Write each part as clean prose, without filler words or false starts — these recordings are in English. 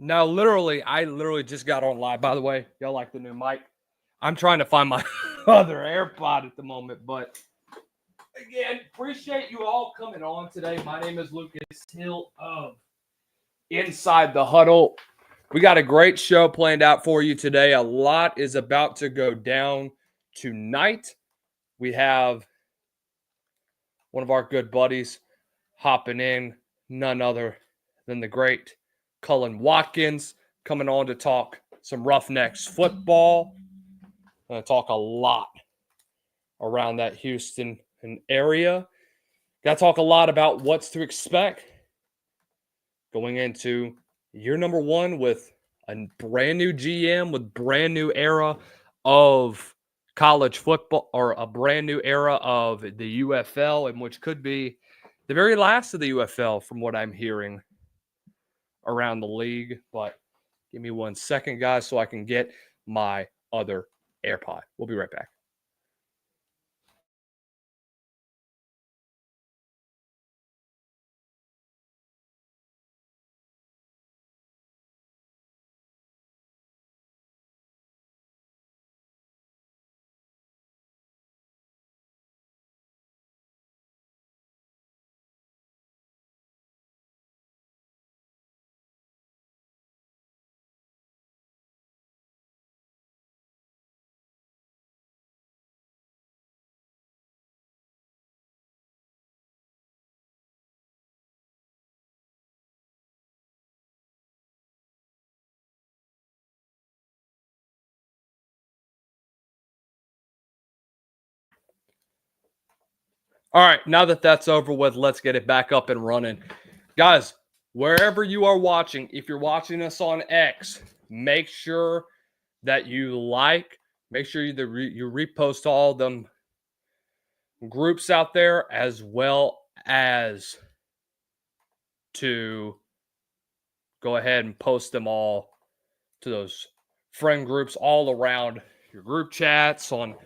Now, I literally just got on live. By the way, y'all like the new mic? I'm trying to find my other AirPod at the moment, but again, appreciate you all coming on today. My name is Lucas Hill of Inside the Huddle. We got a great show planned out for you today. A lot is about to go down tonight. We have one of our good buddies hopping in, none other than the great Cullen Watkins, coming on to talk some Roughnecks football. Going to talk a lot around that Houston area. Got to talk a lot about what's to expect going into year number one with a brand new GM, with brand new era of college football, or a brand new era of the UFL, and which could be the very last of the UFL from what I'm hearing around the league. But give me 1 second, guys, so I can get my other AirPod. We'll be right back. All right, now that that's over with, let's get it back up and running. Guys, wherever you are watching, if you're watching us on X, make sure that you make sure you repost all them groups out there, as well as to go ahead and post them all to those friend groups all around your group chats on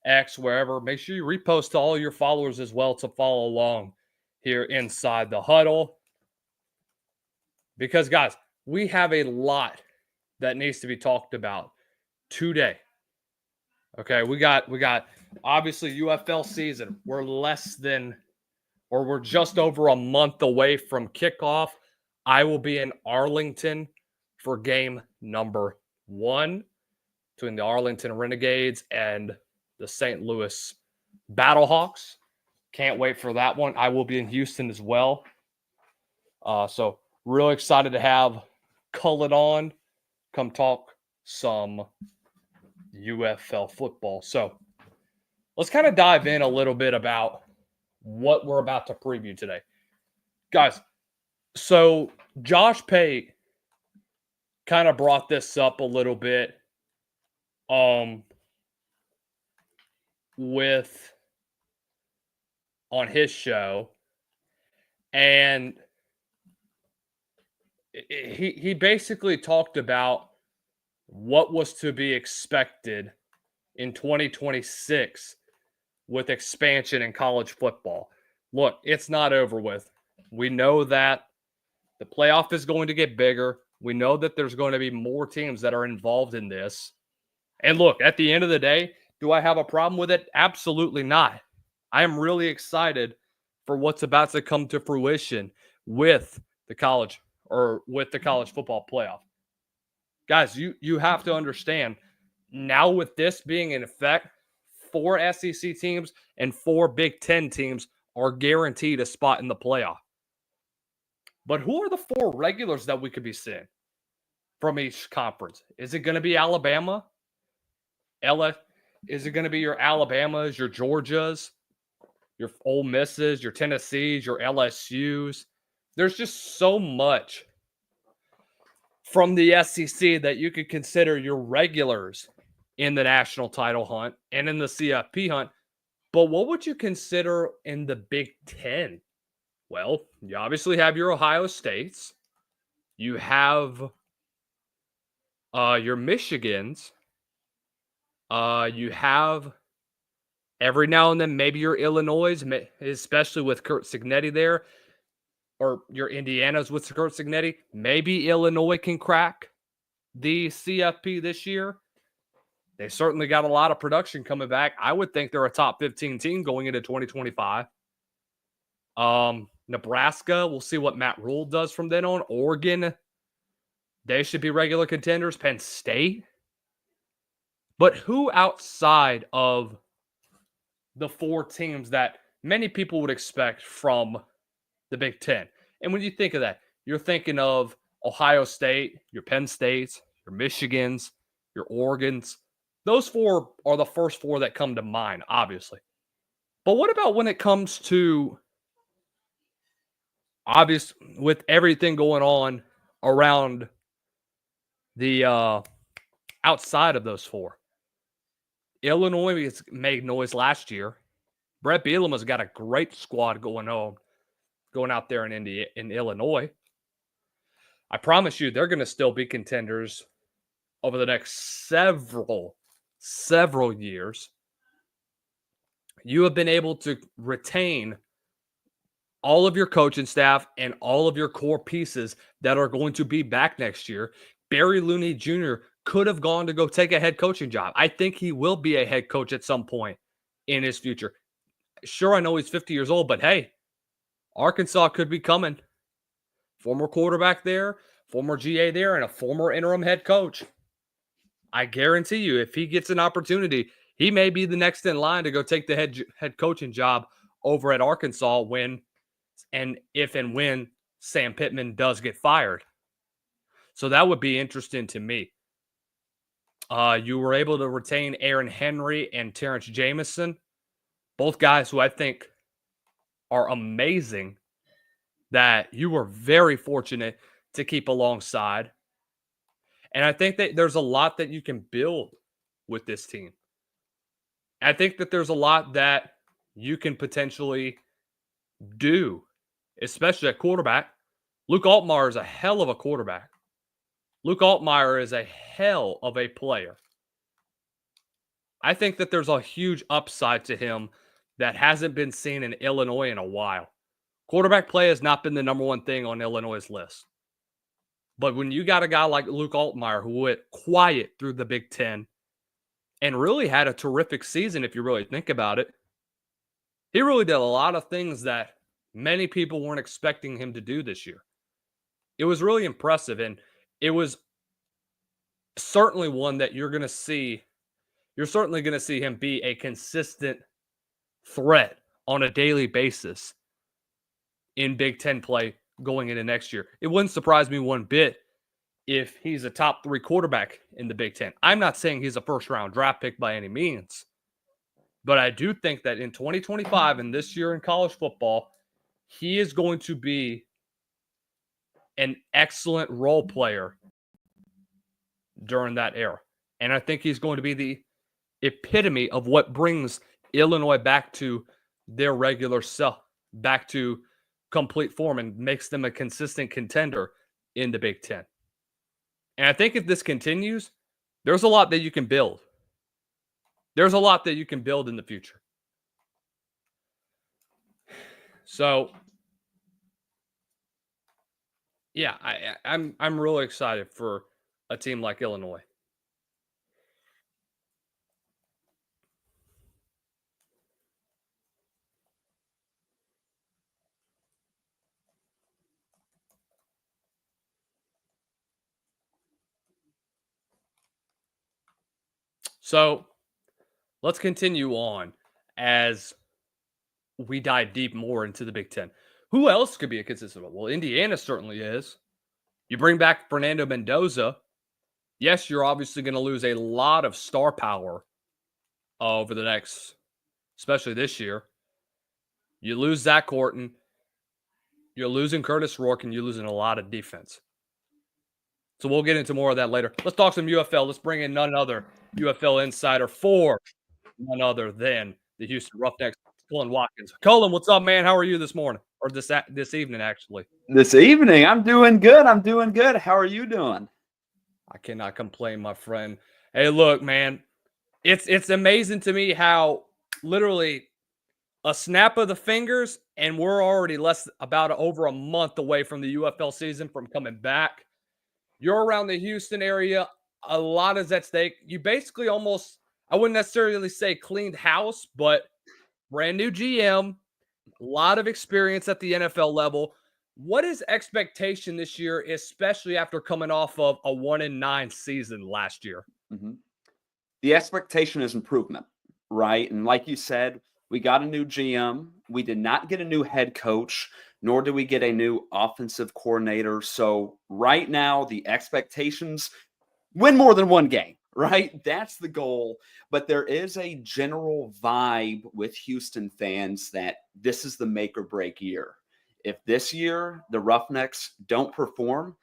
X, wherever. Make sure you repost to all your followers as well to follow along here inside the huddle. Because, guys, we have a lot that needs to be talked about today. Okay, we got obviously UFL season. We're just over a month away from kickoff. I will be in Arlington for game number 1 between the Arlington Renegades and the St. Louis Battlehawks. Can't wait for that one. I will be in Houston as well. So really excited to have Cullen on. Come talk some UFL football. So let's kind of dive in a little bit about what we're about to preview today. Guys, so Josh Pate kind of brought this up a little bit with on his show, and he basically talked about what was to be expected in 2026 with expansion in college football. Look, it's not over with. We know that the playoff is going to get bigger. We know that there's going to be more teams that are involved in this. And look, at the end of the day, do I have a problem with it? Absolutely not. I am really excited for what's about to come to fruition with the college football playoff. Guys, you have to understand, now with this being in effect, 4 SEC teams and 4 Big Ten teams are guaranteed a spot in the playoff. But who are the 4 regulars that we could be seeing from each conference? Is it going to be Alabama? Is it going to be your Alabamas, your Georgias, your Ole Misses, your Tennessees, your LSUs? There's just so much from the SEC that you could consider your regulars in the national title hunt and in the CFP hunt. But what would you consider in the Big Ten? Well, you obviously have your Ohio States. You have your Michigans. You have every now and then maybe your Illinois, especially with Kurt Signetti there. or your Indianas with Kurt Cignetti. Maybe Illinois can crack the CFP this year. They certainly got a lot of production coming back. I would think they're a top 15 team going into 2025. Nebraska, we'll see what Matt Rule does from then on. Oregon, they should be regular contenders. Penn State. But who outside of the four teams that many people would expect from the Big Ten? And when you think of that, you're thinking of Ohio State, your Penn States, your Michigans, your Oregons. Those four are the first four that come to mind, obviously. But what about when it comes to, obvious, with everything going on around the outside of those four? Illinois made noise last year. Brett Bielema's got a great squad going out there in Illinois. I promise you, they're going to still be contenders over the next several years. You have been able to retain all of your coaching staff and all of your core pieces that are going to be back next year. Barry Looney Jr. could have gone to go take a head coaching job. I think he will be a head coach at some point in his future. Sure, I know he's 50 years old, but hey, Arkansas could be coming. Former quarterback there, former GA there, and a former interim head coach. I guarantee you, if he gets an opportunity, he may be the next in line to go take the head coaching job over at Arkansas if and when Sam Pittman does get fired. So that would be interesting to me. You were able to retain Aaron Henry and Terrence Jamison, both guys who I think are amazing, that you were very fortunate to keep alongside. And I think that there's a lot that you can build with this team. I think that there's a lot that you can potentially do, especially at quarterback. Luke Altmaier is a hell of a quarterback. Luke Altmaier is a hell of a player. I think that there's a huge upside to him that hasn't been seen in Illinois in a while. Quarterback play has not been the number one thing on Illinois' list. But when you got a guy like Luke Altmaier who went quiet through the Big Ten and really had a terrific season, if you really think about it, he really did a lot of things that many people weren't expecting him to do this year. It was really impressive, and it was certainly one that you're going to see. You're certainly going to see him be a consistent threat on a daily basis in Big Ten play going into next year. It wouldn't surprise me one bit if he's a top 3 quarterback in the Big Ten. I'm not saying he's a first-round draft pick by any means, but I do think that in 2025 and this year in college football, he is going to be an excellent role player during that era. And I think he's going to be the epitome of what brings Illinois back to their regular self, back to complete form, and makes them a consistent contender in the Big Ten. And I think if this continues, there's a lot that you can build. There's a lot that you can build in the future. So, yeah, I'm really excited for a team like Illinois. So, let's continue on as we dive deep more into the Big Ten. Who else could be a consistent one? Well, Indiana certainly is. You bring back Fernando Mendoza. Yes, you're obviously going to lose a lot of star power over the next, especially this year. You lose Zach Orton. You're losing Curtis Rourke, and you're losing a lot of defense. So we'll get into more of that later. Let's talk some UFL. Let's bring in none other UFL insider for none other than the Houston Roughnecks, Cullen Watkins. Cullen, what's up, man? How are you this morning? Or this evening, actually? This evening, I'm doing good. How are you doing? I cannot complain, my friend. Hey, look, man, it's amazing to me how literally a snap of the fingers, and we're already about over a month away from the UFL season from coming back. You're around the Houston area. A lot is at stake. You basically almost, I wouldn't necessarily say cleaned house, but brand new GM, a lot of experience at the NFL level. What is expectation this year, especially after coming off of a 1-9 season last year? Mhm. The expectation is improvement, right? And like you said, we got a new GM. We did not get a new head coach, nor did we get a new offensive coordinator. So right now, the expectations win more than one game, right? That's the goal. But there is a general vibe with Houston fans that this is the make or break year. If this year the Roughnecks don't perform,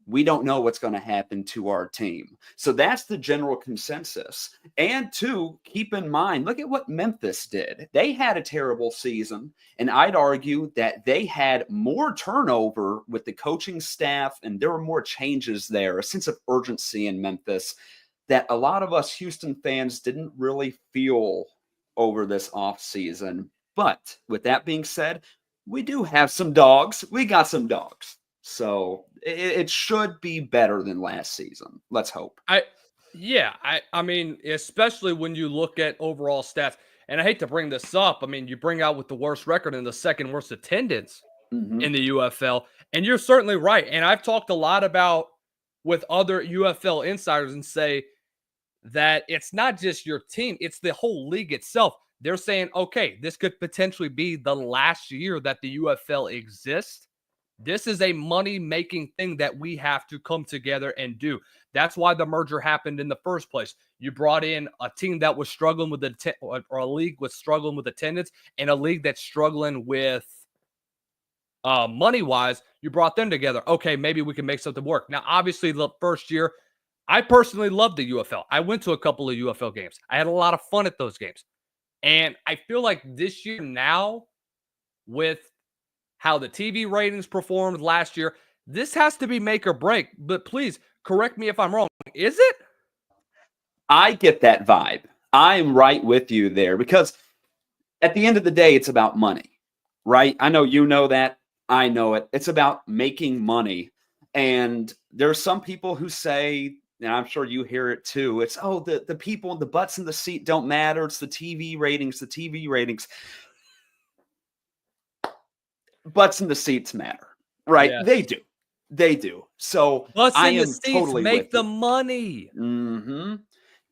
we don't know what's going to happen to our team. So that's the general consensus. And two, keep in mind, look at what Memphis did. They had a terrible season, and I'd argue that they had more turnover with the coaching staff, and there were more changes there, a sense of urgency in Memphis that a lot of us Houston fans didn't really feel over this offseason. But with that being said, we do have some dogs. We got some dogs. So it should be better than last season. Let's hope. I mean, especially when you look at overall stats, and I hate to bring this up. I mean, you bring out with the worst record and the second worst attendance Mhm. in the UFL, and you're certainly right. And I've talked a lot about with other UFL insiders and say that it's not just your team, it's the whole league itself. They're saying, okay, this could potentially be the last year that the UFL exists. This is a money-making thing that we have to come together and do. That's why the merger happened in the first place. You brought in a team that was struggling with or a league was struggling with attendance, and a league that's struggling with money-wise. You brought them together. Okay, maybe we can make something work. Now, obviously, the first year, I personally loved the UFL. I went to a couple of UFL games. I had a lot of fun at those games. And I feel like this year now, with how the TV ratings performed last year, this has to be make or break. But please correct me if I'm wrong. Is it? I get that vibe. I'm right with you there because at the end of the day, it's about money, right? I know you know that. I know it. It's about making money. And there's some people who say, and I'm sure you hear it too, it's, oh, the people, the butts in the seat don't matter. It's the TV ratings, the TV ratings. Butts in the seats matter, right? Yes. They do. They do. So Butts I in the am seats totally make with the you. money.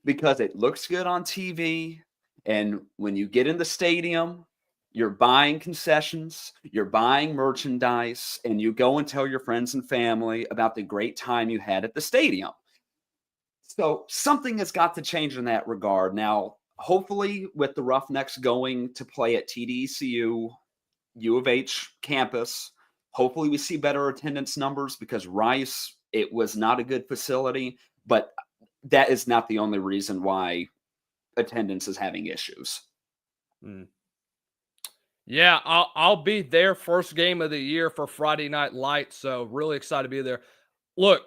Because it looks good on TV. And when you get in the stadium, you're buying concessions, you're buying merchandise, and you go and tell your friends and family about the great time you had at the stadium. So something has got to change in that regard. Now, hopefully, with the Roughnecks going to play at TDECU, U of H campus, hopefully we see better attendance numbers because Rice, it was not a good facility, but that is not the only reason why attendance is having issues. Mm. Yeah, I'll be there first game of the year for Friday Night Lights. So really excited to be there. Look,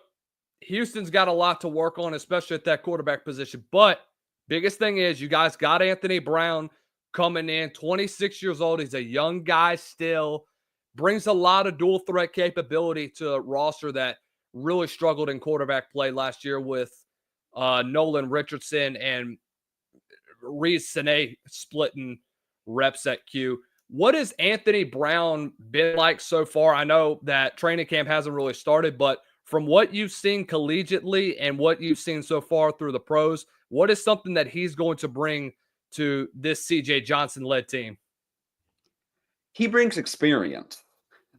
Houston's got a lot to work on, especially at that quarterback position. But biggest thing is you guys got Anthony Brown coming in, 26 years old. He's a young guy still. Brings a lot of dual threat capability to a roster that really struggled in quarterback play last year with Nolan Richardson and Reese Sine splitting reps at Q. What has Anthony Brown been like so far? I know that training camp hasn't really started, but from what you've seen collegiately and what you've seen so far through the pros, what is something that he's going to bring to this CJ Johnson led team? He brings experience.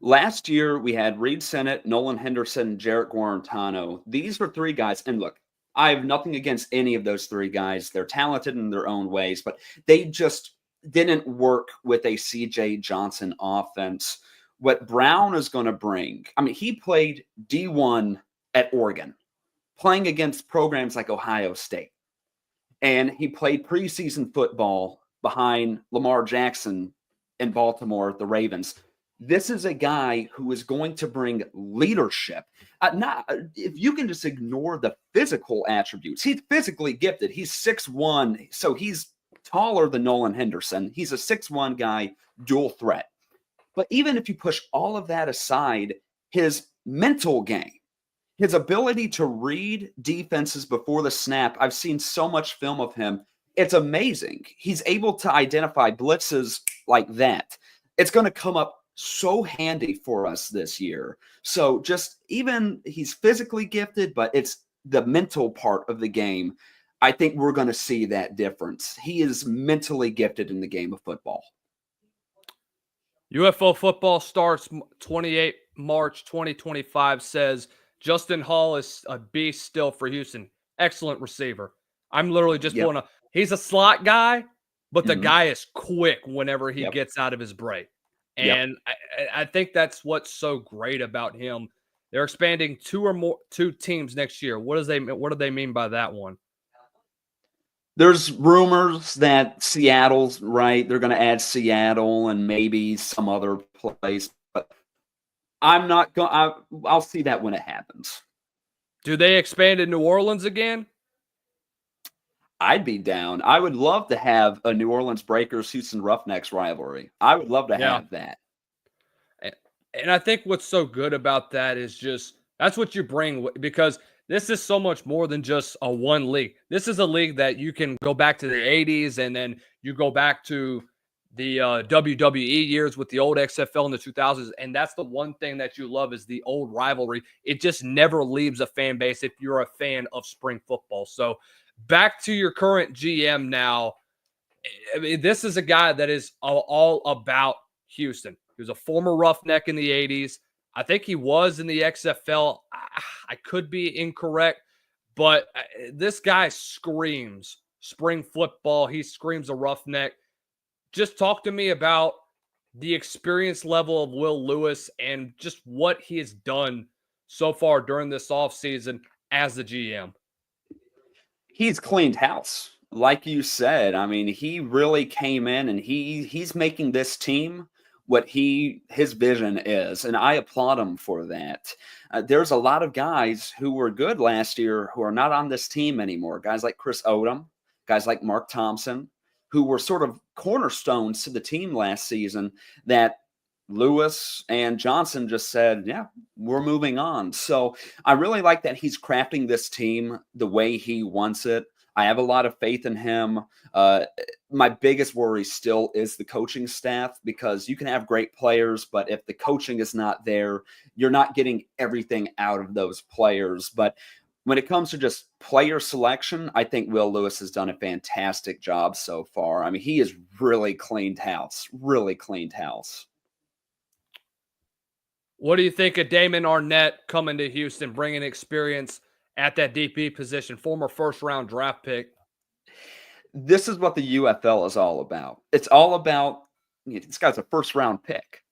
Last year, we had Reed Sennett, Nolan Henderson, and Jarrett Guarantano. These were three guys. And look, I have nothing against any of those three guys. They're talented in their own ways, but they just didn't work with a CJ Johnson offense. What Brown is going to bring, I mean, he played D1 at Oregon, playing against programs like Ohio State. And he played preseason football behind Lamar Jackson in Baltimore, the Ravens. This is a guy who is going to bring leadership. Not if you can just ignore the physical attributes. He's physically gifted. He's 6'1", so he's taller than Nolan Henderson. He's a 6'1" guy, dual threat. But even if you push all of that aside, his mental game, his ability to read defenses before the snap, I've seen so much film of him. It's amazing. He's able to identify blitzes like that. It's going to come up so handy for us this year. So just even he's physically gifted, but it's the mental part of the game. I think we're going to see that difference. He is mentally gifted in the game of football. UFO football starts 28 March 2025 says Justin Hall is a beast still for Houston. Excellent receiver. I'm literally just pulling up. He's a slot guy, but the guy is quick whenever he gets out of his break. And I think that's what's so great about him. They're expanding two teams next year. What do they mean by that one? There's rumors that Seattle's right. They're going to add Seattle and maybe some other place, but I'm not going. I'll see that when it happens. Do they expand in New Orleans again? I'd be down. I would love to have a New Orleans Breakers Houston Roughnecks rivalry. I would love to have that. And I think what's so good about that is just that's what you bring, because this is so much more than just a one league. This is a league that you can go back to the 80s, and then you go back to the WWE years with the old XFL in the 2000s. And that's the one thing that you love is the old rivalry. It just never leaves a fan base if you're a fan of spring football. So back to your current GM now. I mean, this is a guy that is all about Houston. He was a former Roughneck in the 80s. I think he was in the XFL. I could be incorrect, but this guy screams spring football. He screams a Roughneck. Just talk to me about the experience level of Will Lewis and just what he has done so far during this offseason as the GM. He's cleaned house. Like you said, I mean, he really came in and he's making this team what his vision is, and I applaud him for that. There's a lot of guys who were good last year who are not on this team anymore. Guys like Chris Odom, guys like Mark Thompson, who were sort of cornerstones to the team last season that Lewis and Johnson just said, yeah, we're moving on. So I really like that he's crafting this team the way he wants it. I have a lot of faith in him. My biggest worry still is the coaching staff, because you can have great players, but if the coaching is not there, you're not getting everything out of those players. But when it comes to just player selection, I think Will Lewis has done a fantastic job so far. I mean, he has really cleaned house. What do you think of Damon Arnett coming to Houston, bringing experience at that DP position, former first-round draft pick? This is what the UFL is all about. It's all about, this guy's a first-round pick.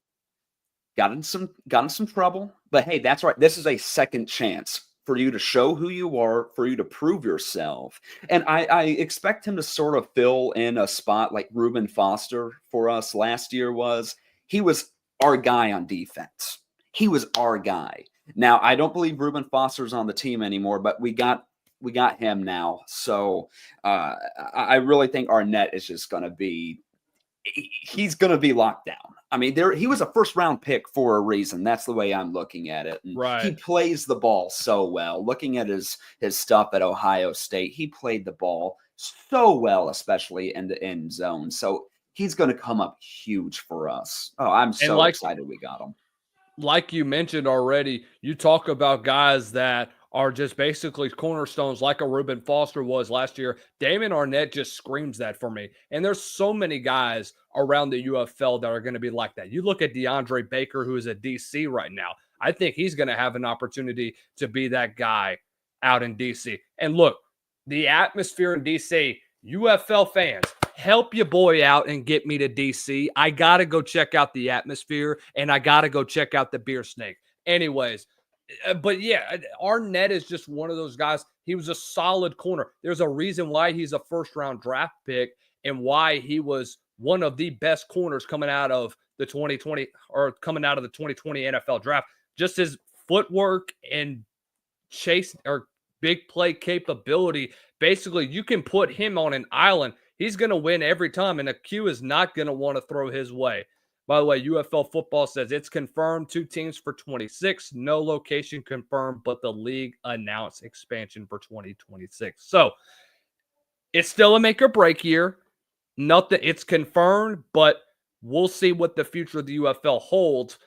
Got in some trouble, but hey, that's right. This is a second chance for you to show who you are, for you to prove yourself. And I expect him to sort of fill in a spot like Reuben Foster for us last year was. He was our guy on defense. He was our guy. Now, I don't believe Reuben Foster's on the team anymore, but we got him now. So I really think Arnett is just going to be – he's going to be locked down. I mean, he was a first-round pick for a reason. That's the way I'm looking at it. And right. He plays the ball so well. Looking at his stuff at Ohio State, he played the ball so well, especially in the end zone. So he's going to come up huge for us. Oh, I'm so excited we got him. Like you mentioned already, you talk about guys that are just basically cornerstones like a Reuben Foster was last year. Damon Arnett just screams that for me. And there's so many guys around the UFL that are going to be like that. You look at DeAndre Baker, who is at DC right now. I think he's going to have an opportunity to be that guy out in DC. And look, the atmosphere in DC, UFL fans, help your boy out and get me to DC. I got to go check out the atmosphere, and I got to go check out the Beer Snake. Anyways, but yeah, Arnett is just one of those guys. He was a solid corner. There's a reason why he's a first-round draft pick and why he was one of the best corners coming out of the 2020 NFL draft. Just his footwork and chase or big play capability. Basically, you can put him on an island. he's going to win every time, and a Q is not going to want to throw his way. By the way, UFL football says it's confirmed 2 teams for 26, no location confirmed, but the league announced expansion for 2026. So it's still a make or break year. Nothing, it's confirmed, but we'll see what the future of the UFL holds.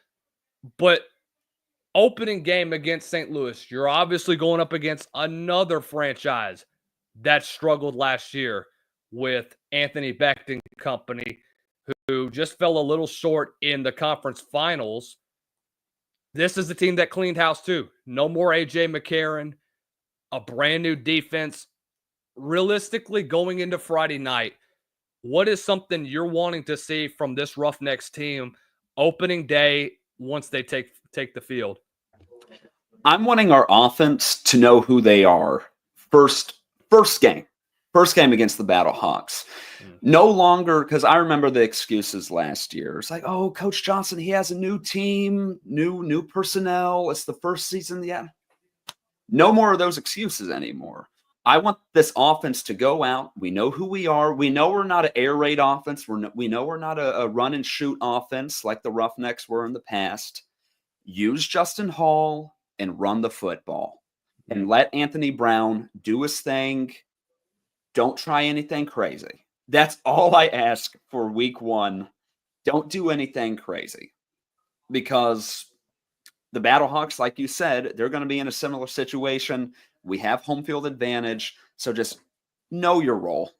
But opening game against St. Louis, you're obviously going up against another franchise that struggled last year with Anthony Becht and company, who just fell a little short in the conference finals. This is the team that cleaned house too. No more A.J. McCarron, a brand new defense. Realistically, going into Friday night, what is something you're wanting to see from this Roughnecks team opening day once they take the field? I'm wanting our offense to know who they are. First game against the Battlehawks. No longer, because I remember the excuses last year. It's like, oh, Coach Johnson, he has a new team, new personnel. It's the first season yet. No more of those excuses anymore. I want this offense to go out. We know who we are. We know we're not an air raid offense. We know we're not a run and shoot offense like the Roughnecks were in the past. Use Justin Hall and run the football. And let Anthony Brown do his thing. Don't try anything crazy. That's all I ask for week 1. Don't do anything crazy. Because the Battlehawks, like you said, they're going to be in a similar situation. We have home field advantage. So just know your role.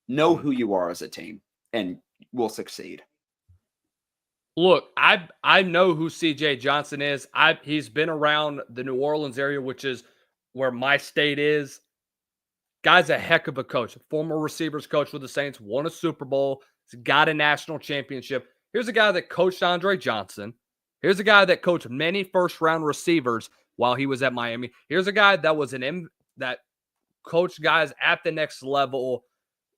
Know who you are as a team. And we'll succeed. Look, I know who CJ Johnson is. He's been around the New Orleans area, which is where my state is. Guy's a heck of a coach. Former receivers coach with the Saints, won a Super Bowl. He's got a national championship. Here's a guy that coached Andre Johnson. Here's a guy that coached many first-round receivers while he was at Miami. Here's a guy that was that coached guys at the next level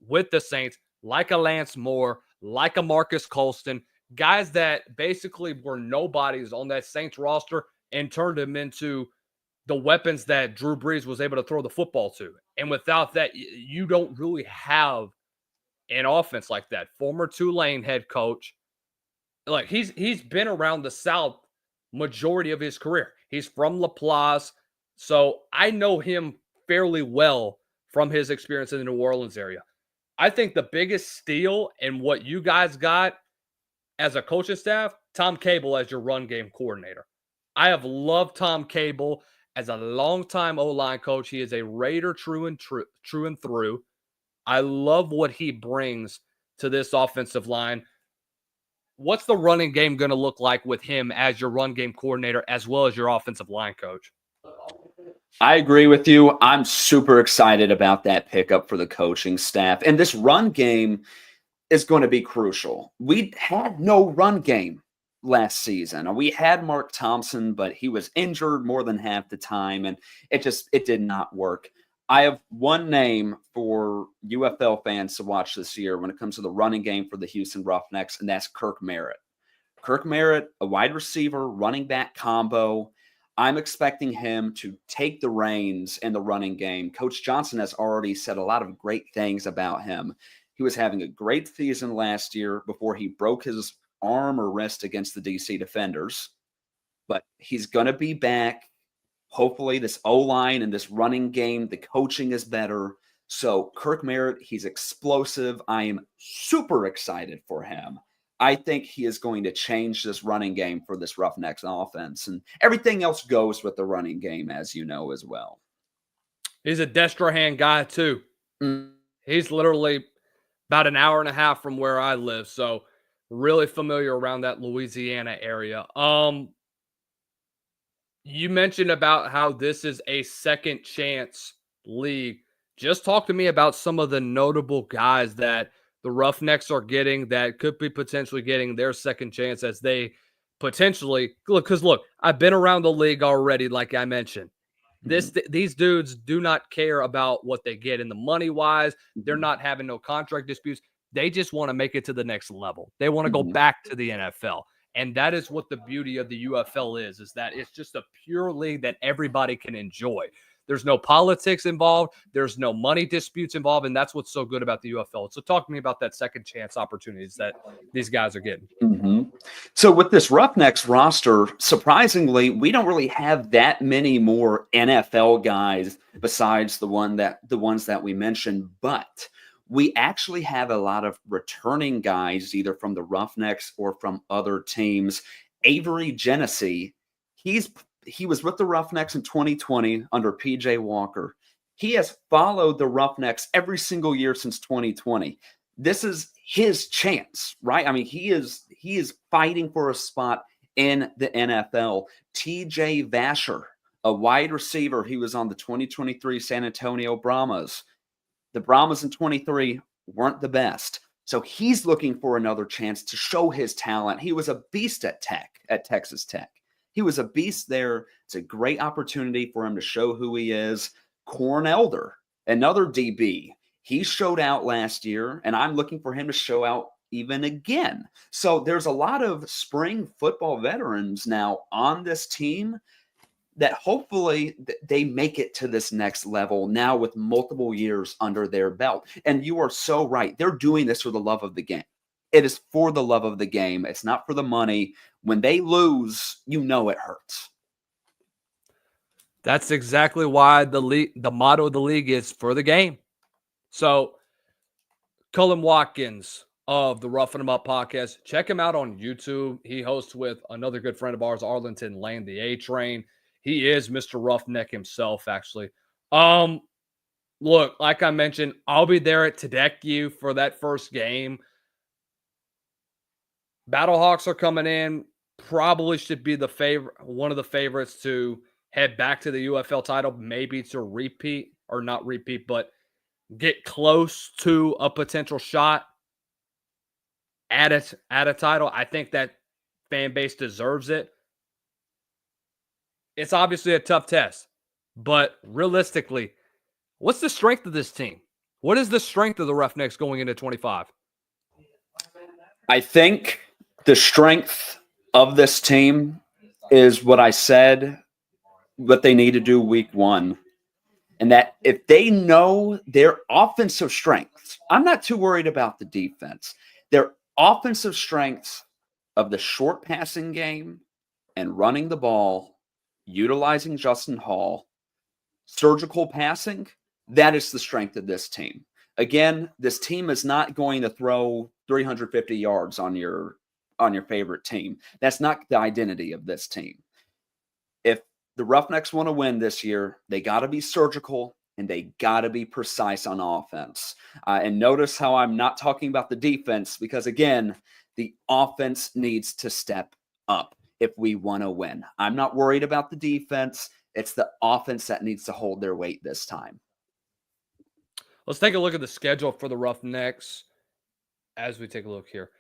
with the Saints, like a Lance Moore, like a Marcus Colston, guys that basically were nobodies on that Saints roster and turned them into the weapons that Drew Brees was able to throw the football to. And without that, you don't really have an offense like that. Former Tulane head coach. Like, he's been around the South majority of his career. He's from LaPlace. So I know him fairly well from his experience in the New Orleans area. I think the biggest steal in what you guys got as a coaching staff, Tom Cable as your run game coordinator. I have loved Tom Cable as a longtime O-line coach. He is a Raider true and through. I love what he brings to this offensive line. What's the running game going to look like with him as your run game coordinator as well as your offensive line coach? I agree with you. I'm super excited about that pickup for the coaching staff. And this run game is going to be crucial. We had no run game last season. We had Mark Thompson, but he was injured more than half the time, and it did not work. I have one name for UFL fans to watch this year when it comes to the running game for the Houston Roughnecks, and that's Kirk Merritt. Kirk Merritt, a wide receiver, running back combo. I'm expecting him to take the reins in the running game. Coach Johnson has already said a lot of great things about him. He was having a great season last year before he broke his arm or wrist against the DC Defenders. But he's going to be back. Hopefully this O-line and this running game, the coaching is better. So Kirk Merritt, he's explosive. I am super excited for him. I think he is going to change this running game for this Roughnecks offense. And everything else goes with the running game, as you know, as well. He's a Destrehan guy, too. He's literally about an hour and a half from where I live. So really familiar around that Louisiana area. You mentioned about how this is a second chance league. Just talk to me about some of the notable guys that the Roughnecks are getting that could be potentially getting their second chance as they potentially look. Because look, I've been around the league already, like I mentioned. These dudes do not care about what they get in the money wise. They're not having no contract disputes. They just want to make it to the next level. They want to go back to the NFL. And that is what the beauty of the UFL is that it's just a pure league that everybody can enjoy. There's no politics involved. There's no money disputes involved. And that's what's so good about the UFL. So talk to me about that second chance opportunities that these guys are getting. Mm-hmm. So with this Roughnecks roster, surprisingly, we don't really have that many more NFL guys besides the ones that we mentioned, but we actually have a lot of returning guys, either from the Roughnecks or from other teams. Avery Genesee, he was with the Roughnecks in 2020 under PJ Walker. He has followed the Roughnecks every single year since 2020. This is his chance, right? I mean, he is fighting for a spot in the NFL. TJ Vasher, a wide receiver, he was on the 2023 San Antonio Brahmas. The Brahmas in 23 weren't the best. So he's looking for another chance to show his talent. He was a beast at Texas Tech. He was a beast there. It's a great opportunity for him to show who he is. Corn Elder, another DB. He showed out last year, and I'm looking for him to show out even again. So there's a lot of spring football veterans now on this team that hopefully they make it to this next level now with multiple years under their belt. And you are so right. They're doing this for the love of the game. It is for the love of the game. It's not for the money. When they lose, you know it hurts. That's exactly why the motto of the league is for the game. So Cullen Watkins of the Roughing 'Em Up podcast, check him out on YouTube. He hosts with another good friend of ours, Arlington Lane, the A-Train. He is Mr. Roughneck himself, actually. Look, like I mentioned, I'll be there at Tedecchio for that first game. Battlehawks are coming in. Probably should be one of the favorites to head back to the UFL title, maybe to repeat, or not repeat, but get close to a potential shot at a title. I think that fan base deserves it. It's obviously a tough test, but realistically, what's the strength of this team? What is the strength of the Roughnecks going into 25? I think the strength of this team is what I said, what they need to do week one. And that if they know their offensive strengths, I'm not too worried about the defense. Their offensive strengths of the short passing game and running the ball, utilizing Justin Hall, surgical passing, that is the strength of this team. Again, this team is not going to throw 350 yards on your favorite team. That's not the identity of this team. If the Roughnecks want to win this year, they got to be surgical and they got to be precise on offense. And notice how I'm not talking about the defense because, again, the offense needs to step up if we want to win. I'm not worried about the defense. It's the offense that needs to hold their weight this time. Let's take a look at the schedule for the Roughnecks as we take a look here.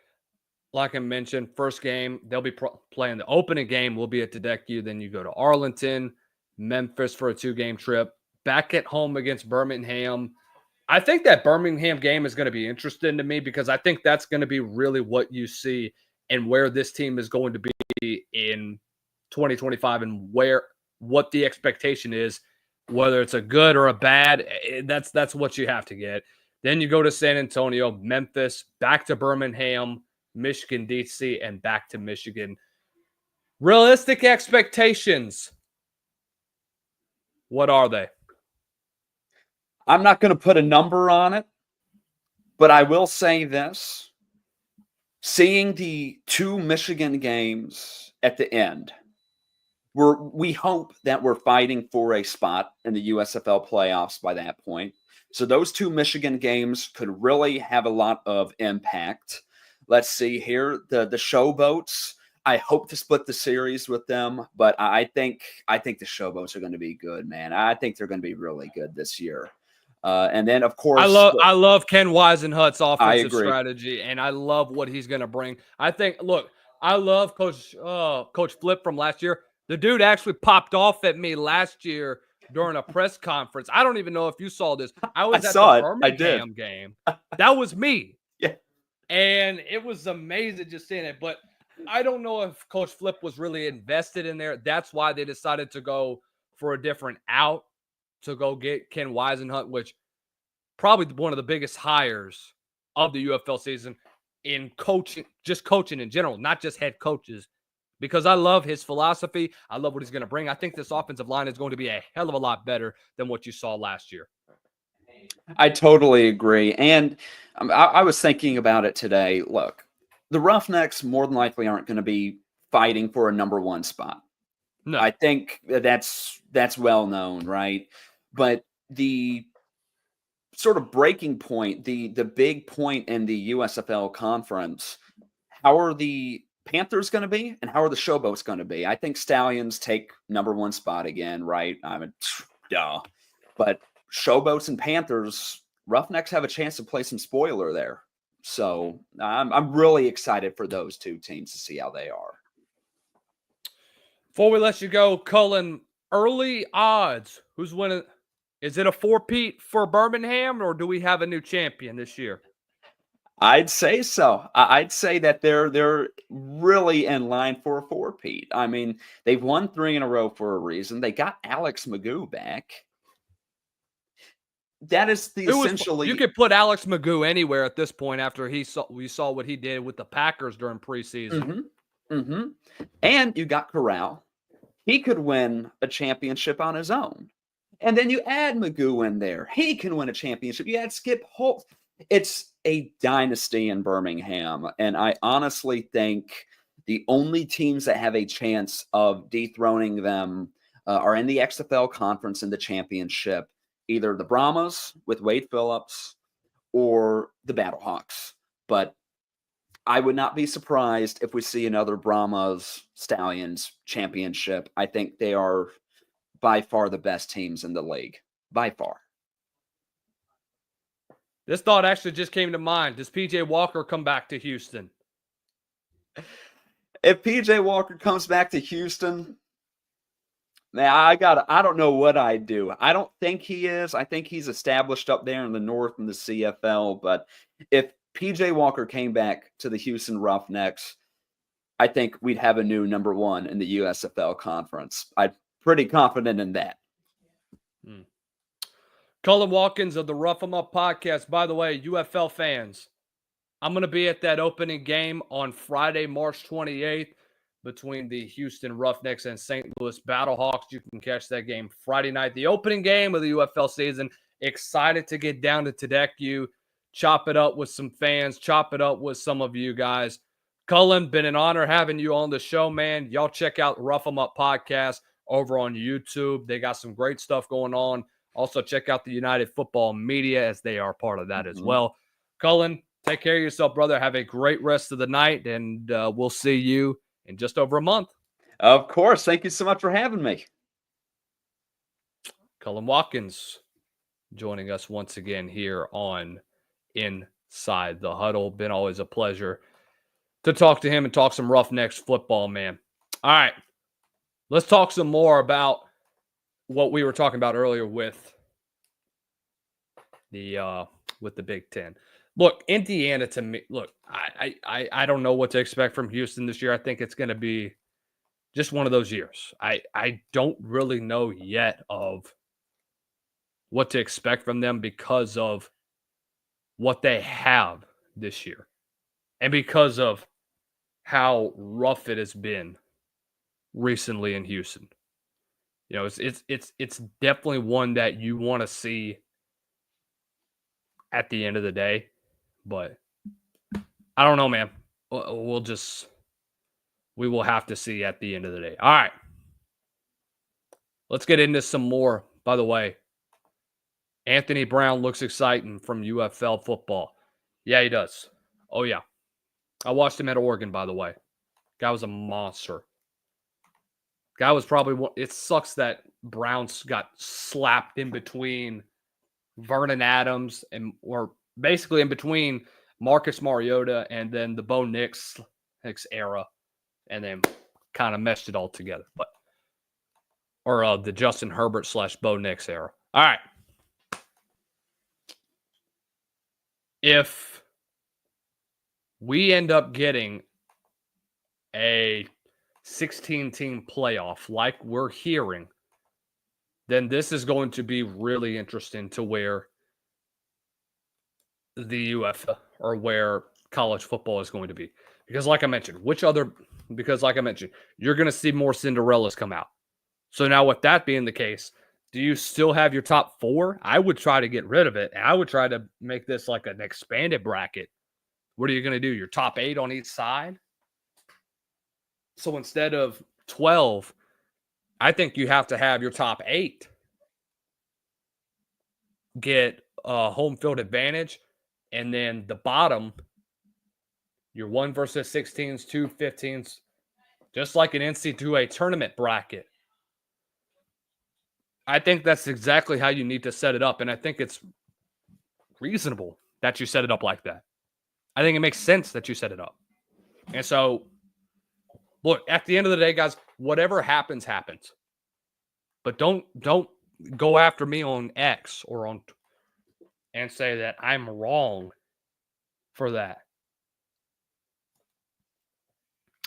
Like I mentioned, first game, they'll be playing the opening game will be at Tedecchio. Then you go to Arlington, Memphis for a 2-game trip, back at home against Birmingham. I think that Birmingham game is going to be interesting to me because I think that's going to be really what you see and where this team is going to be in 2025 and what the expectation is, whether it's a good or a bad. That's what you have to get. Then you go to San Antonio, Memphis, back to Birmingham, Michigan, D.C., and back to Michigan. Realistic expectations, what are they? I'm not going to put a number on it, but I will say this. Seeing the 2 Michigan games at the end, we hope that we're fighting for a spot in the USFL playoffs by that point. So those 2 Michigan games could really have a lot of impact. Let's see here. The Showboats, I hope to split the series with them, but I think the Showboats are going to be good, man. I think they're going to be really good this year. And then, of course, I love Ken Weisenhut's offensive agree. strategy, and I love what he's going to bring. I think, look, I love Coach Flip from last year. The dude actually popped off at me last year during a press conference. I don't even know if you saw this. I was at the Birmingham game. That was me. Yeah. And it was amazing just seeing it. But I don't know if Coach Flip was really invested in there. That's why they decided to go for a different out to go get Ken Weisenhunt, which probably one of the biggest hires of the UFL season in coaching, just coaching in general, not just head coaches, because I love his philosophy. I love what he's going to bring. I think this offensive line is going to be a hell of a lot better than what you saw last year. I totally agree. And I was thinking about it today. Look, the Roughnecks more than likely aren't going to be fighting for a number one spot. No. I think that's well known, right? But the sort of breaking point, the big point in the USFL conference, how are the Panthers going to be and how are the Showboats going to be? I think Stallions take number one spot again, right? I mean, duh. But Showboats and Panthers, Roughnecks have a chance to play some spoiler there. So I'm really excited for those two teams to see how they are. Before we let you go, Cullen, early odds. Who's winning? Is it a four-peat for Birmingham, or do we have a new champion this year? I'd say so. I'd say that they're really in line for a four-peat. I mean, they've won 3 in a row for a reason. They got Alex Magoo back. That is essentially. You could put Alex Magoo anywhere at this point after we saw what he did with the Packers during preseason. And you got Corral. He could win a championship on his own. And then you add Magoo in there. He can win a championship. You add Skip Holt. It's a dynasty in Birmingham. And I honestly think the only teams that have a chance of dethroning them are in the XFL conference in the championship. Either the Brahmas with Wade Phillips or the Battlehawks. But I would not be surprised if we see another Brahmas Stallions championship. I think they are by far the best teams in the league. By far. This thought actually just came to mind. Does PJ Walker come back to Houston? If PJ Walker comes back to Houston, man, I don't know what I'd do. I don't think he is. I think he's established up there in the North in the CFL. But if PJ Walker came back to the Houston Roughnecks, I think we'd have a new number one in the USFL conference. I'm pretty confident in that. Cullen Watkins of the Rough 'em Up podcast. By the way, UFL fans, I'm going to be at that opening game on Friday, March 28th between the Houston Roughnecks and St. Louis Battlehawks. You can catch that game Friday night, the opening game of the UFL season. Excited to get down to Tedecue, chop it up with some fans, chop it up with some of you guys. Cullen, been an honor having you on the show, man. Y'all check out Rough 'em Up podcast over on YouTube. They got some great stuff going on. Also, check out the United Football Media as they are part of that as well. Cullen, take care of yourself, brother. Have a great rest of the night, and we'll see you in just over a month. Of course. Thank you so much for having me. Cullen Watkins joining us once again here on Inside the Huddle. Been always a pleasure to talk to him and talk some Roughnecks football, man. All right. Let's talk some more about what we were talking about earlier with the Big Ten. Look, Indiana to me, look, I don't know what to expect from Houston this year. I think it's going to be just one of those years. I don't really know yet of what to expect from them because of what they have this year and because of how rough it has been recently in Houston. You know, it's definitely one that you want to see at the end of the day, but I don't know, man. We will have to see at the end of the day. All right. Let's get into some more. By the way, Anthony Brown looks exciting from UFL football. Yeah, he does. Oh, yeah. I watched him at Oregon, by the way. Guy was a monster. Guy was probably one. It sucks that Browns got slapped in between Vernon Adams or basically in between Marcus Mariota and then the Bo Nix era, and then kind of meshed it all together. Or the Justin Herbert / Bo Nix era. All right. If we end up getting a 16-team playoff like we're hearing, then this is going to be really interesting to where the UFL or where college football is going to be. Because like I mentioned, you're going to see more Cinderellas come out. So now with that being the case, do you still have your top 4? I would try to get rid of it. I would try to make this like an expanded bracket. What are you going to do? Your top 8 on each side? So instead of 12, I think you have to have your top 8 get a home field advantage, and then the bottom, your 1 versus 16s, 2 15s, just like an NC2A tournament bracket. I think that's exactly how you need to set it up, and I think it's reasonable that you set it up like that. I think it makes sense that you set it up. And so, look, at the end of the day, guys, whatever happens, happens. But don't go after me on X or on and say that I'm wrong for that.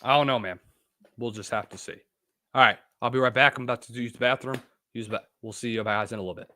I don't know, man. We'll just have to see. All right, I'll be right back. I'm about to use the bathroom. We'll see you guys in a little bit.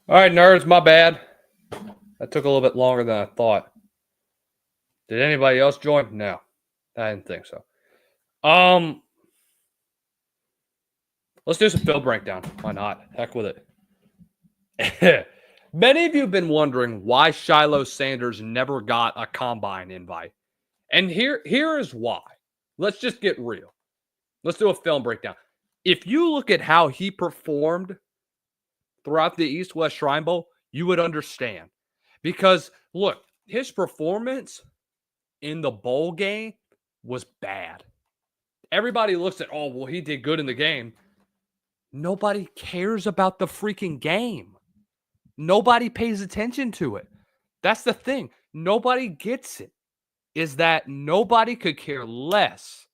All right, nerds, my bad. That took a little bit longer than I thought. Did anybody else join? No, I didn't think so. Let's do some film breakdown. Why not? Heck with it. Many of you have been wondering why Shilo Sanders never got a combine invite. And here is why. Let's just get real. Let's do a film breakdown. If you look at how he performed throughout the East West Shrine Bowl, you would understand. Because look, his performance in the bowl game was bad. Everybody looks at, oh, well, he did good in the game. Nobody cares about the freaking game. Nobody pays attention to it. That's the thing. Nobody gets it. Is that nobody could care less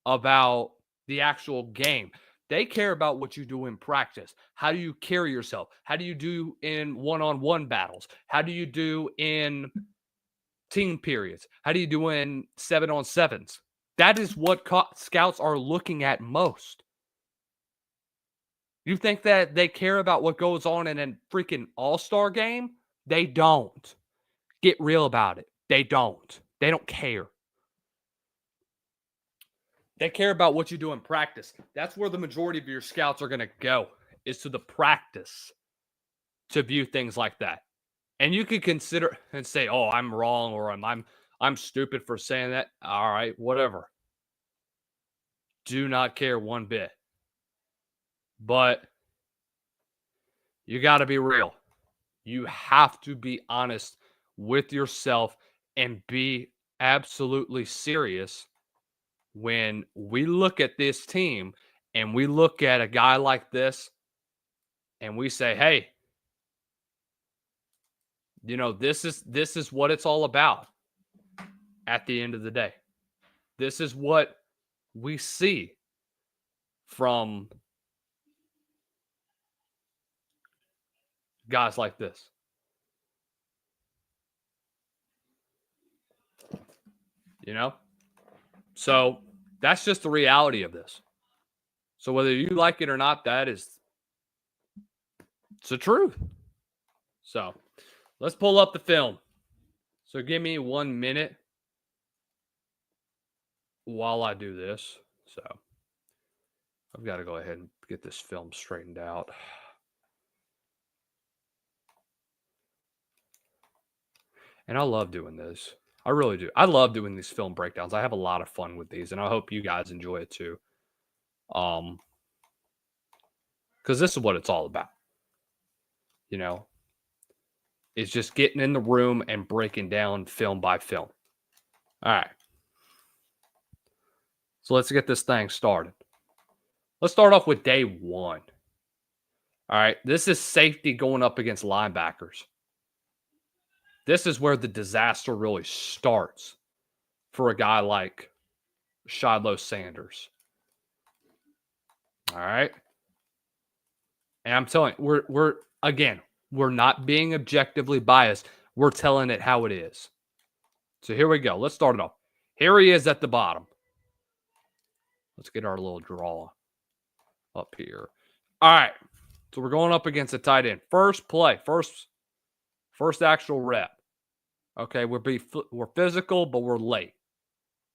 about the actual game. They care about what you do in practice. How do you carry yourself? How do you do in one-on-one battles? How do you do in team periods? How do you do in 7-on-7s? That is what scouts are looking at most. You think that they care about what goes on in a freaking all-star game? They don't. Get real about it. They don't. They don't care. They care about what you do in practice. That's where the majority of your scouts are going to go, is to the practice to view things like that. And you could consider and say, "Oh, I'm wrong," or I'm stupid for saying that. All right, whatever. Do not care one bit. But you got to be real. You have to be honest with yourself and be absolutely serious when we look at this team and we look at a guy like this and we say, hey, you know, this is what it's all about at the end of the day. This is what we see from guys like this. You know? So that's just the reality of this. So whether you like it or not, it's the truth. So let's pull up the film. So give me 1 minute while I do this. So I've got to go ahead and get this film straightened out. And I love doing this. I really do. I love doing these film breakdowns. I have a lot of fun with these, and I hope you guys enjoy it too. Because this is what it's all about. You know, it's just getting in the room and breaking down film by film. All right. So let's get this thing started. Let's start off with day one. All right. This is safety going up against linebackers. This is where the disaster really starts for a guy like Shilo Sanders. All right. And I'm telling you, we're not being objectively biased. We're telling it how it is. So here we go. Let's start it off. Here he is at the bottom. Let's get our little draw up here. All right. So we're going up against a tight end. First play, first actual rep. Okay, we're physical, but we're late.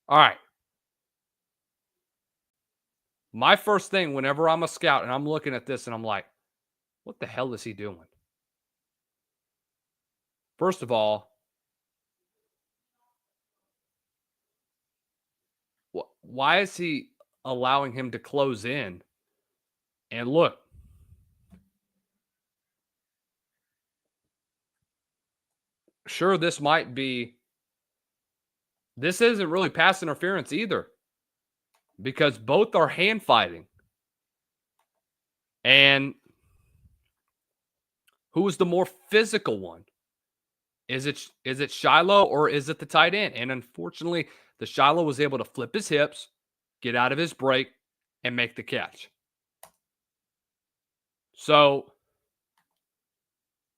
All right. My first thing whenever I'm a scout and I'm looking at this and I'm like, what the hell is he doing? First of all, why is he allowing him to close in? And look, sure, this isn't really pass interference either, because both are hand fighting. And who's the more physical one? Is it Shilo or is it the tight end? And unfortunately, the Shilo was able to flip his hips, get out of his break, and make the catch. So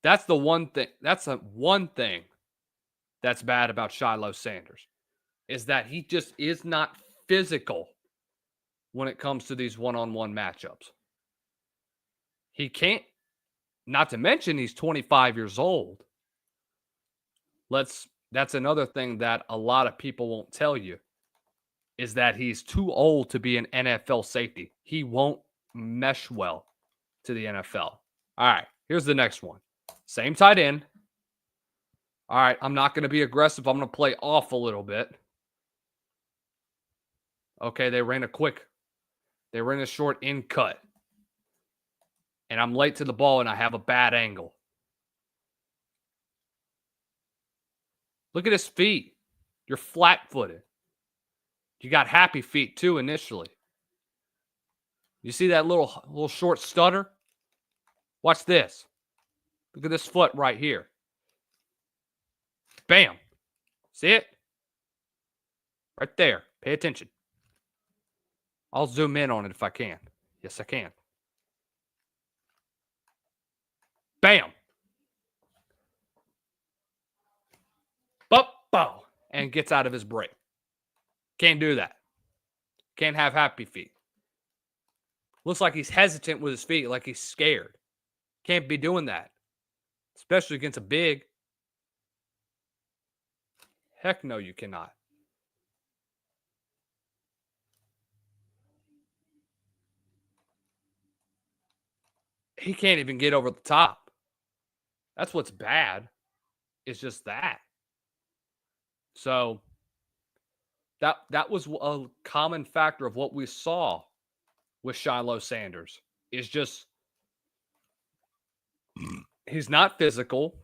that's the one thing. That's the one thing that's bad about Shilo Sanders, is that he just is not physical when it comes to these one-on-one matchups. He can't Not to mention he's 25 years old. That's another thing that a lot of people won't tell you is that he's too old to be an NFL safety. He won't mesh well to the NFL. All right, here's the next one. Same tight end. All right, I'm not going to be aggressive. I'm going to play off a little bit. Okay, they ran a short in cut. And I'm late to the ball and I have a bad angle. Look at his feet. You're flat-footed. You got happy feet too initially. You see that little short stutter? Watch this. Look at this foot right here. Bam. See it? Right there. Pay attention. I'll zoom in on it if I can. Yes, I can. Bam. Bow. And gets out of his break. Can't do that. Can't have happy feet. Looks like he's hesitant with his feet, like he's scared. Can't be doing that. Especially against a big. Heck no, you cannot. He can't even get over the top. That's what's bad. It's just that. So that was a common factor of what we saw with Shilo Sanders. Is just he's not physical.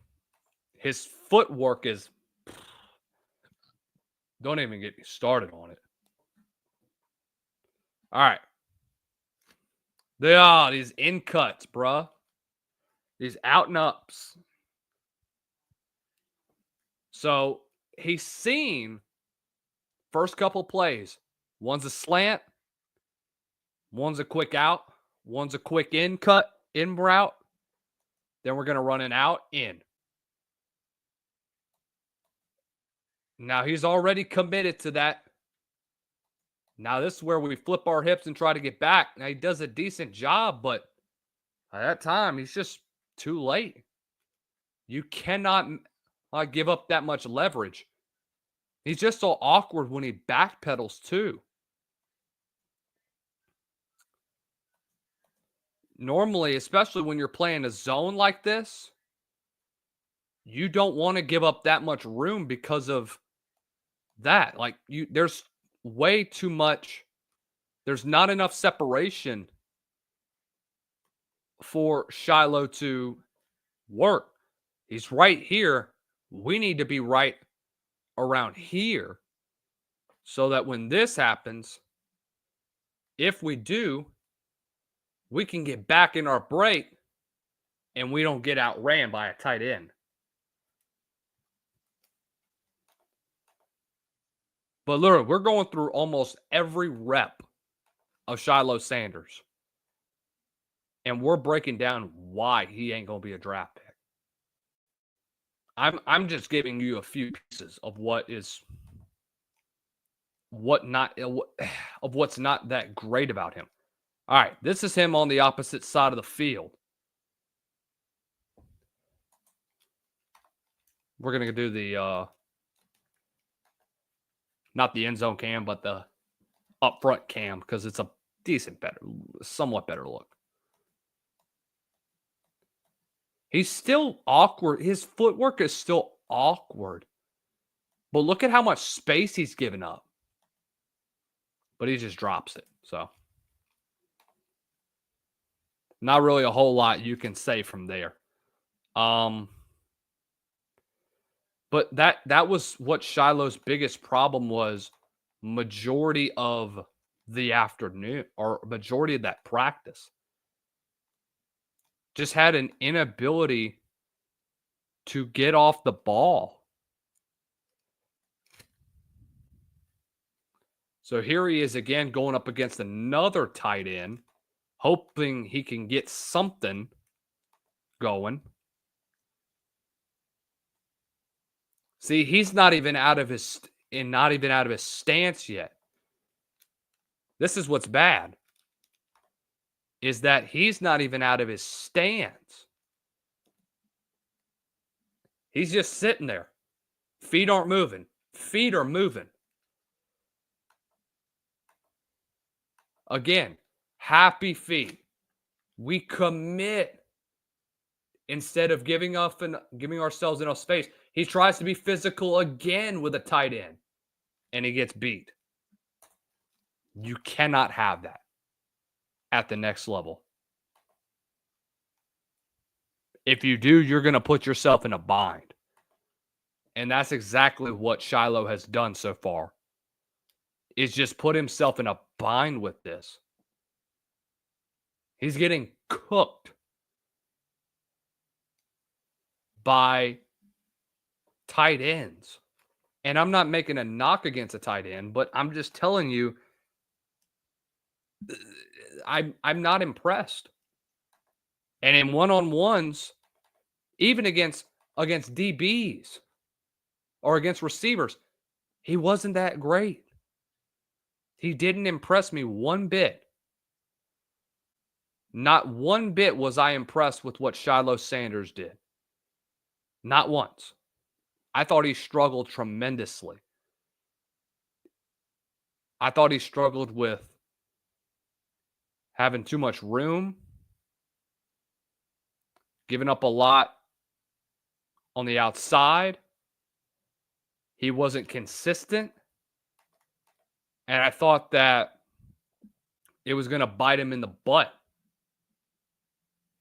His footwork is don't even get me started on it. All right. These in cuts, bruh. These out and ups. So he's seen first couple plays. One's a slant. One's a quick out. One's a quick in cut, in route. Then we're going to run an out, in. Now he's already committed to that. Now this is where we flip our hips and try to get back. Now he does a decent job, but at that time, he's just too late. You cannot give up that much leverage. He's just so awkward when he backpedals too. Normally, especially when you're playing a zone like this, you don't want to give up that much room because of that. There's way too much. There's not enough separation for Shilo to work. He's right here. We need to be right around here so that when this happens, if we do, we can get back in our break and we don't get outran by a tight end. But look, we're going through almost every rep of Shilo Sanders. And we're breaking down why he ain't going to be a draft pick. I'm just giving you a few pieces of what's not that great about him. All right, this is him on the opposite side of the field. We're going to do the not the end zone cam, but the up front cam because it's a somewhat better look. He's still awkward. His footwork is still awkward. But look at how much space he's given up. But he just drops it. So, not really a whole lot you can say from there. But that was what Shilo's biggest problem was majority of the afternoon or majority of that practice. Just had an inability to get off the ball. So here he is again going up against another tight end, hoping he can get something going. See, he's not even out of his stance yet. This is what's bad. Is that he's not even out of his stance. He's just sitting there. Feet aren't moving. Feet are moving. Again, happy feet. We commit instead of giving ourselves enough space. He tries to be physical again with a tight end, and he gets beat. You cannot have that at the next level. If you do, you're going to put yourself in a bind. And that's exactly what Shilo has done so far, is just put himself in a bind with this. He's getting cooked by tight ends. And I'm not making a knock against a tight end, but I'm just telling you, I'm not impressed. And in one-on-ones, even against DBs or against receivers, he wasn't that great. He didn't impress me one bit. Not one bit was I impressed with what Shilo Sanders did. Not once. I thought he struggled tremendously. I thought he struggled with having too much room, giving up a lot on the outside. He wasn't consistent. And I thought that it was going to bite him in the butt.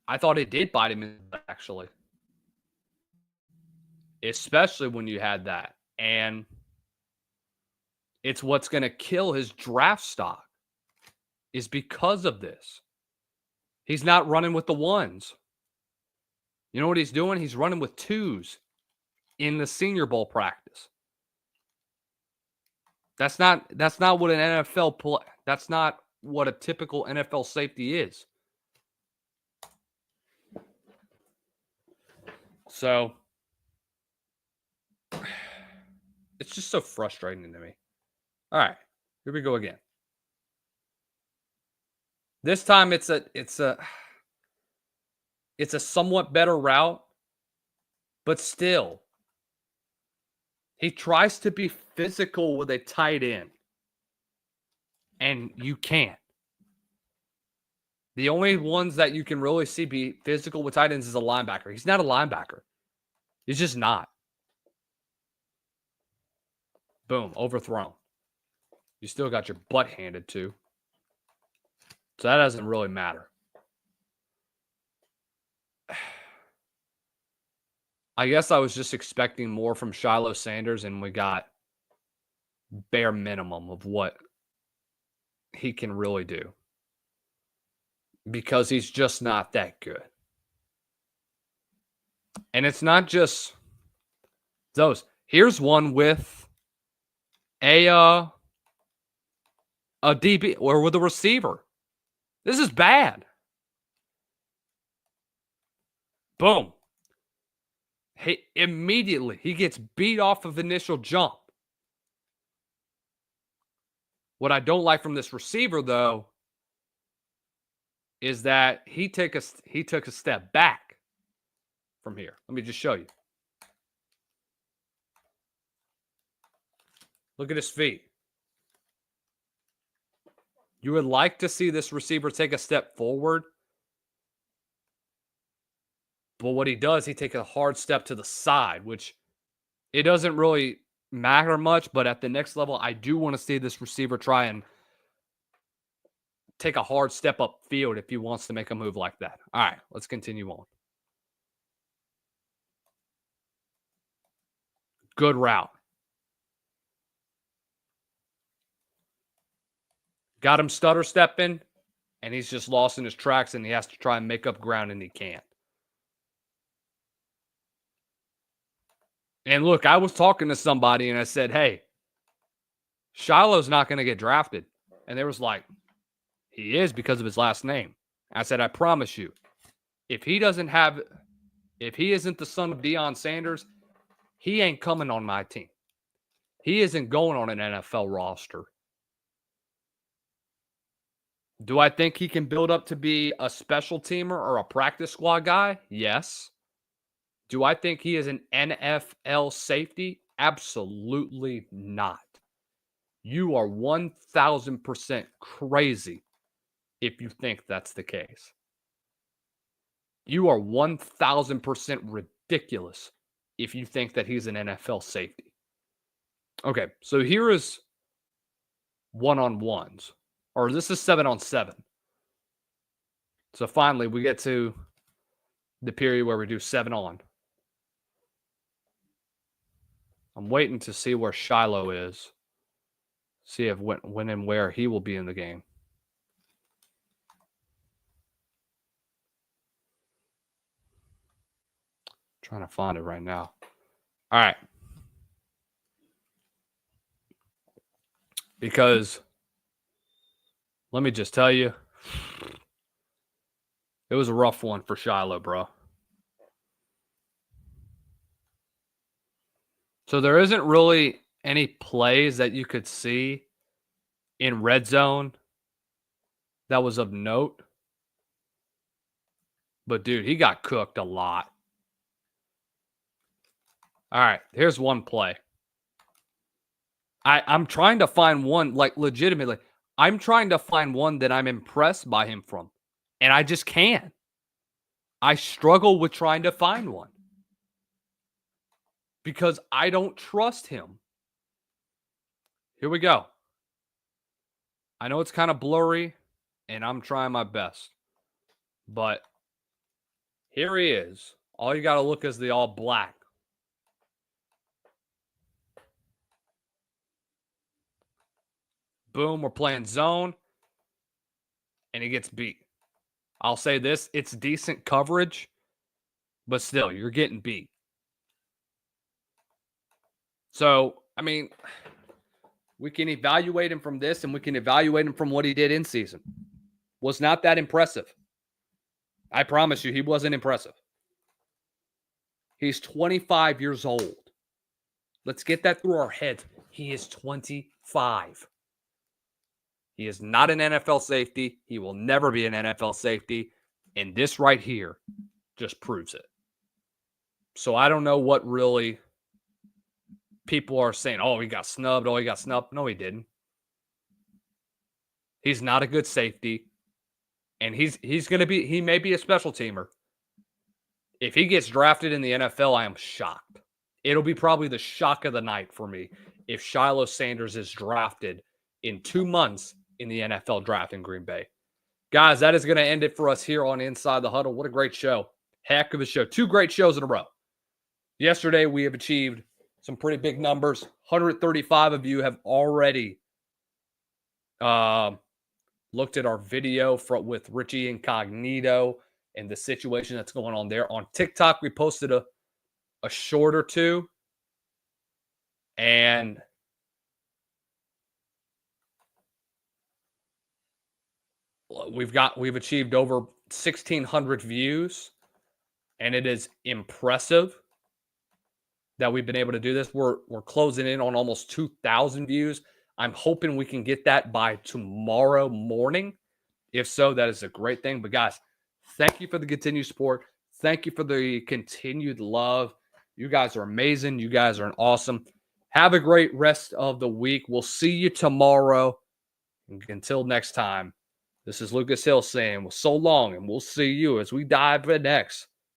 I thought it did bite him in the butt, actually. Especially when you had that. And it's what's going to kill his draft stock is because of this. He's not running with the ones. You know what he's doing? He's running with twos in the Senior Bowl practice. That's not what an NFL play. That's not what a typical NFL safety is. So it's just so frustrating to me. All right, here we go again. This time it's a somewhat better route, but still, he tries to be physical with a tight end, and you can't. The only ones that you can really see be physical with tight ends is a linebacker. He's not a linebacker. He's just not. Boom, overthrown. You still got your butt handed to. So that doesn't really matter. I guess I was just expecting more from Shilo Sanders, and we got bare minimum of what he can really do. Because he's just not that good. And it's not just those. Here's one with a DB or with a receiver. This is bad. Boom. Immediately, he gets beat off of initial jump. What I don't like from this receiver, though, is that he took a step back from here. Let me just show you. Look at his feet. You would like to see this receiver take a step forward. But what he does, he takes a hard step to the side, which it doesn't really matter much. But at the next level, I do want to see this receiver try and take a hard step up field if he wants to make a move like that. All right, let's continue on. Good route. Got him stutter stepping, and he's just lost in his tracks, and he has to try and make up ground, and he can't. And look, I was talking to somebody, and I said, hey, Shiloh's not going to get drafted. And they was like, he is because of his last name. I said, I promise you, if he isn't the son of Deion Sanders, he ain't coming on my team. He isn't going on an NFL roster. Do I think he can build up to be a special teamer or a practice squad guy? Yes. Do I think he is an NFL safety? Absolutely not. You are 1,000% crazy if you think that's the case. You are 1,000% ridiculous if you think that he's an NFL safety. Okay, so here is one-on-ones, or this is 7-on-7. So finally, we get to the period where we do 7-on. I'm waiting to see where Shilo is. See if when and where he will be in the game. Trying to find it right now. All right. Because let me just tell you, it was a rough one for Shilo, bro. So there isn't really any plays that you could see in red zone that was of note. But, dude, he got cooked a lot. All right, here's one play. I'm trying to find one, like, legitimately. I'm trying to find one that I'm impressed by him from. And I just can't. I struggle with trying to find one. Because I don't trust him. Here we go. I know it's kind of blurry, and I'm trying my best. But here he is. All you got to look is the all black. Boom, we're playing zone. And he gets beat. I'll say this, it's decent coverage, but still, you're getting beat. So, I mean, we can evaluate him from this, and we can evaluate him from what he did in season. Was not that impressive. I promise you, he wasn't impressive. He's 25 years old. Let's get that through our heads. He is 25. He is not an NFL safety. He will never be an NFL safety. And this right here just proves it. So I don't know what really people are saying. Oh, he got snubbed. Oh, he got snubbed. No, he didn't. He's not a good safety. And he may be a special teamer. If he gets drafted in the NFL, I am shocked. It'll be probably the shock of the night for me if Shilo Sanders is drafted in 2 months in the NFL draft in Green Bay. Guys, that is going to end it for us here on Inside the Huddle. What a great show. Heck of a show. 2 great shows in a row. Yesterday, we have achieved some pretty big numbers. 135 of you have already looked at our video with Richie Incognito and the situation that's going on there. On TikTok, we posted a short or two. And we've achieved over 1,600 views. And it is impressive that we've been able to do this. We're closing in on almost 2,000 views. I'm hoping we can get that by tomorrow morning. If so, that is a great thing. But guys, thank you for the continued support. Thank you for the continued love. You guys are amazing. You guys are awesome. Have a great rest of the week. We'll see you tomorrow. And until next time, this is Lucas Hill saying, well, so long, and we'll see you as we dive in next